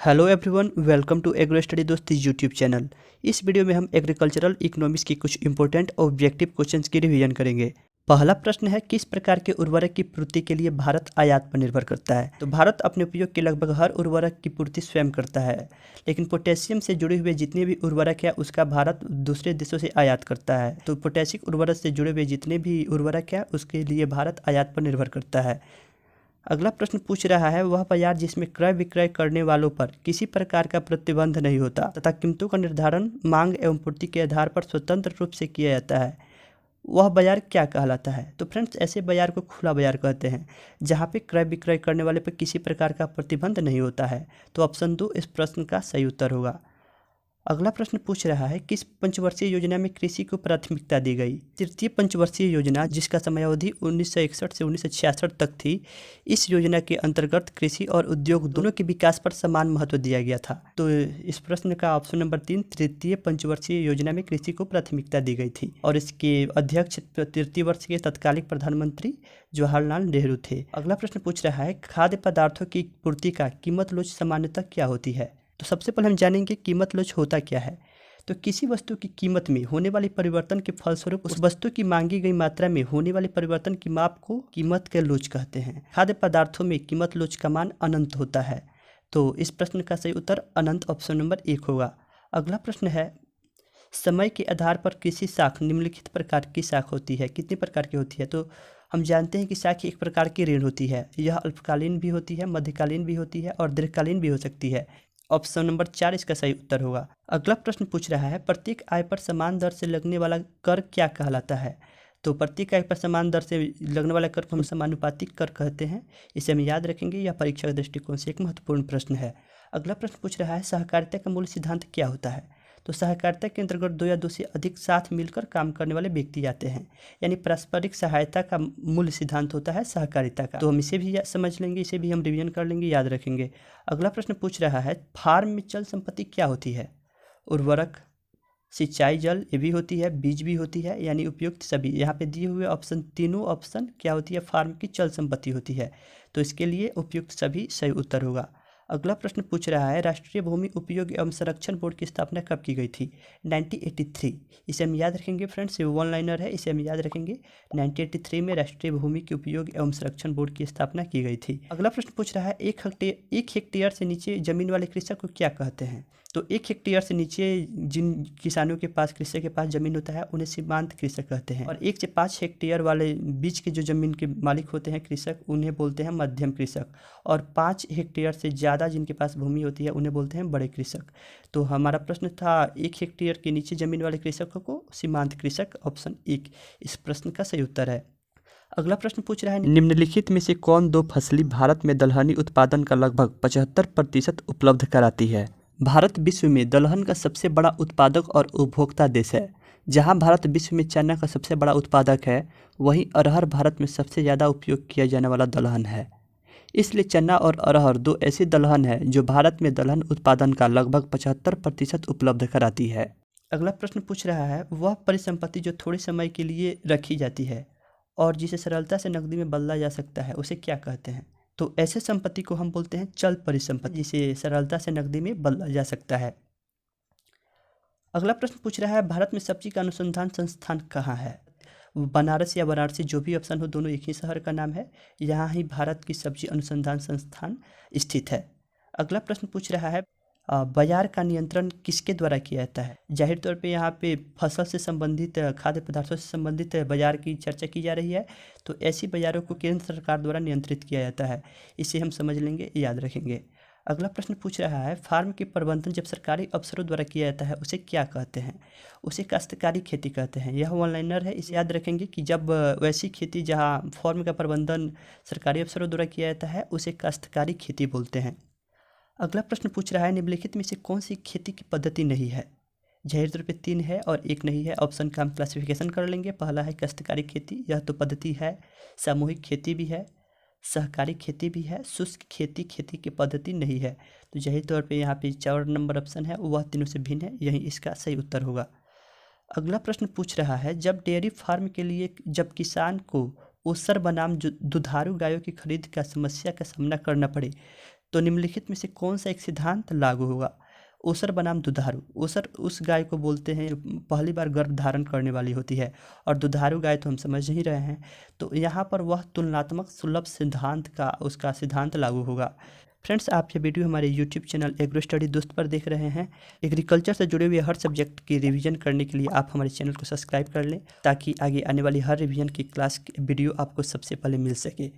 Hello everyone, welcome to agro study दोस्त YouTube channel. इस video में हम एग्रीकल्चरल इकोनॉमिक्स की कुछ इंपॉर्टेंट ऑब्जेक्टिव क्वेश्चंस की रिवीजन करेंगे। पहला प्रश्न है, किस प्रकार के उर्वरक की पूर्ति के लिए भारत आयात पर निर्भर करता है? तो भारत अपने उपयोग के लगभग हर उर्वरक की पूर्ति स्वयं करता है, लेकिन पोटेशियम से जुड़े हुए जितने भी उर्वरक है उसका भारत दूसरे देशों से आयात करता है। तो पोटेशियम उर्वरक से जुड़े हुए जितने भी उर्वरक है उसके लिए भारत आयात पर निर्भर करता है। अगला प्रश्न पूछ रहा है, वह बाजार जिसमें क्रय विक्रय करने वालों पर किसी प्रकार का प्रतिबंध नहीं होता तथा कीमतों का निर्धारण मांग एवं पूर्ति के आधार पर स्वतंत्र रूप से किया जाता है, वह बाजार क्या कहलाता है? तो फ्रेंड्स, ऐसे बाजार को खुला बाजार कहते हैं जहां पे क्रय विक्रय करने वाले पर किसी प्रकार का प्रतिबंध नहीं होता है। तो ऑप्शन 2 इस प्रश्न का सही उत्तर होगा। अगला प्रश्न पूछ रहा है, किस पंचवर्षीय योजना में कृषि को प्राथमिकता दी गई? तृतीय पंचवर्षीय योजना, जिसका समयावधि 1961 से 1966 तक थी, इस योजना के अंतर्गत कृषि और उद्योग दोनों के विकास पर समान महत्व दिया गया था। तो इस प्रश्न का ऑप्शन नंबर 3 तृतीय पंचवर्षीय योजना में कृषि को प्राथमिकता दी गई थी और इसके अध्यक्ष तृतीय वर्ष के तत्कालीन प्रधानमंत्री जवाहरलाल नेहरू थे। अगला प्रश्न पूछ रहा है, खाद्य पदार्थों की पूर्ति का कीमत लोच सामान्यतः क्या होती है? तो सबसे पहले हम जानेंगे कीमत लोच होता क्या है। तो किसी वस्तु की कीमत में होने वाले परिवर्तन के फलस्वरूप उस वस्तु की मांगी गई मात्रा में होने वाले परिवर्तन की माप को कीमत के लोच कहते हैं। खाद्य पदार्थों में कीमत लोच का मान अनंत होता है। तो इस प्रश्न का सही उत्तर अनंत ऑप्शन नंबर 1 होगा। अगला प्रश्न है, समय के आधार पर किसी शाख निम्नलिखित प्रकार की शाख होती है? कितने प्रकार की होती है? तो हम जानते हैं कि शाख एक प्रकार की ऋण होती है। यह अल्पकालीन भी होती है, मध्यकालीन भी होती है और दीर्घकालीन भी हो सकती है। ऑप्शन नंबर 4 इसका सही उत्तर होगा। अगला प्रश्न पूछ रहा है, प्रत्येक आय पर समान दर से लगने वाला कर क्या कहलाता है? तो प्रत्येक आय पर समान दर से लगने वाला कर को हम समानुपातिक कर कहते हैं। इसे हम याद रखेंगे। यह परीक्षा के दृष्टिकोण से एक महत्वपूर्ण प्रश्न है। अगला प्रश्न पूछ रहा है, सहकारिता का मूल सिद्धांत क्या होता है? तो सहकारिता के अंतर्गत 2 या 2 से अधिक साथ मिलकर काम करने वाले व्यक्ति आते हैं, यानी पारस्परिक सहायता का मूल सिद्धांत होता है सहकारिता का। तो हम इसे भी समझ लेंगे, इसे भी हम रिवीजन कर लेंगे, याद रखेंगे। अगला प्रश्न पूछ रहा है, फार्म में चल संपत्ति क्या होती है? उर्वरक, सिंचाई जल, ये भी होती है, बीज भी होती है, यानी उपयुक्त सभी। यहाँ पे दिए हुए ऑप्शन तीनों ऑप्शन क्या होती है? फार्म की चल संपत्ति होती है। तो इसके लिए उपयुक्त सभी सही उत्तर होगा। अगला प्रश्न पूछ रहा है, राष्ट्रीय भूमि उपयोग एवं संरक्षण बोर्ड की स्थापना कब की गई थी? 1983। इसे हम याद रखेंगे फ्रेंड्स, ये वन लाइनर है, इसे हम याद रखेंगे। 1983 में राष्ट्रीय भूमि के उपयोग एवं संरक्षण बोर्ड की स्थापना की गई थी। अगला प्रश्न पूछ रहा है, 1 हेक्टेयर से नीचे जमीन वाले कृषक को क्या कहते हैं? तो 1 हेक्टेयर से नीचे जिन किसानों के पास, कृषक के पास जमीन होता है, उन्हें सीमांत कृषक कहते हैं। और 1 से 5 हेक्टेयर वाले बीच के जो जमीन के मालिक होते हैं कृषक, उन्हें बोलते हैं मध्यम कृषक। और 5 हेक्टेयर से ज़्यादा जिनके पास भूमि होती है उन्हें बोलते हैं बड़े कृषक। तो हमारा प्रश्न था 1 हेक्टेयर के नीचे जमीन वाले कृषकों को सीमांत कृषक, ऑप्शन 1 इस प्रश्न का सही उत्तर है। अगला प्रश्न पूछ रहा है, निम्नलिखित में से कौन 2 फसली भारत में दलहनी उत्पादन का लगभग 75% उपलब्ध कराती है? भारत विश्व में दलहन का सबसे बड़ा उत्पादक और उपभोक्ता देश है। जहां भारत विश्व में चना का सबसे बड़ा उत्पादक है, वहीं अरहर भारत में सबसे ज़्यादा उपयोग किया जाने वाला दलहन है। इसलिए चना और अरहर 2 ऐसे दलहन है जो भारत में दलहन उत्पादन का लगभग 75% उपलब्ध कराती है। अगला प्रश्न पूछ रहा है, वह परिसंपत्ति जो थोड़े समय के लिए रखी जाती है और जिसे सरलता से नकदी में बदला जा सकता है, उसे क्या कहते हैं? तो ऐसे संपत्ति को हम बोलते हैं चल परिसंपत्ति, जिसे सरलता से नकदी में बदला जा सकता है। अगला प्रश्न पूछ रहा है, भारत में सब्जी का अनुसंधान संस्थान कहाँ है? बनारस या वाराणसी, जो भी ऑप्शन हो, दोनों एक ही शहर का नाम है। यहाँ ही भारत की सब्जी अनुसंधान संस्थान स्थित है। अगला प्रश्न पूछ रहा है, बाजार का नियंत्रण किसके द्वारा किया जाता है? जाहिर तौर पे यहाँ पे फसल से संबंधित, खाद्य पदार्थों से संबंधित बाजार की चर्चा की जा रही है। तो ऐसी बाजारों को केंद्र सरकार द्वारा नियंत्रित किया जाता है। इसे हम समझ लेंगे, याद रखेंगे। अगला प्रश्न पूछ रहा है, फार्म के प्रबंधन जब सरकारी अफसरों द्वारा किया जाता है उसे क्या कहते हैं? उसे काश्तकारी खेती कहते हैं। यह वन लाइनर है, इसे याद रखेंगे कि जब वैसी खेती जहाँ फार्म का प्रबंधन सरकारी अफसरों द्वारा किया जाता है उसे काश्तकारी खेती बोलते हैं। अगला प्रश्न पूछ रहा है, निम्नलिखित में से कौन सी खेती की पद्धति नहीं है? जाहिर तौर पे 3 है और 1 नहीं है। ऑप्शन का हम क्लासिफिकेशन कर लेंगे। पहला है काश्तकारी खेती, यह तो पद्धति है। सामूहिक खेती भी है, सहकारी खेती भी है, शुष्क खेती खेती की पद्धति नहीं है। तो जाहिर तौर पे यहाँ पे 4 नंबर ऑप्शन है, वह तीनों से भिन्न है, यही इसका सही उत्तर होगा। अगला प्रश्न पूछ रहा है, जब डेयरी फार्म के लिए जब किसान को ओसर बनाम दुधारू गायों की खरीद का समस्या का सामना करना पड़े तो निम्नलिखित में से कौन सा एक सिद्धांत लागू होगा। ओसर बनाम दुधारू। ओसर उस गाय को बोलते हैं जो पहली बार गर्भ धारण करने वाली होती है, और दुधारू गाय तो हम समझ ही रहे हैं। तो यहाँ पर वह तुलनात्मक सुलभ सिद्धांत का उसका सिद्धांत लागू होगा। फ्रेंड्स, आप ये वीडियो हमारे यूट्यूब चैनल एग्रो स्टडी दोस्त पर देख रहे हैं। एग्रीकल्चर से जुड़े हुए हर सब्जेक्ट की रिवीजन करने के लिए आप हमारे चैनल को सब्सक्राइब कर लें, ताकि आगे आने वाली हर रिवीजन की क्लास की वीडियो आपको सबसे पहले मिल सके।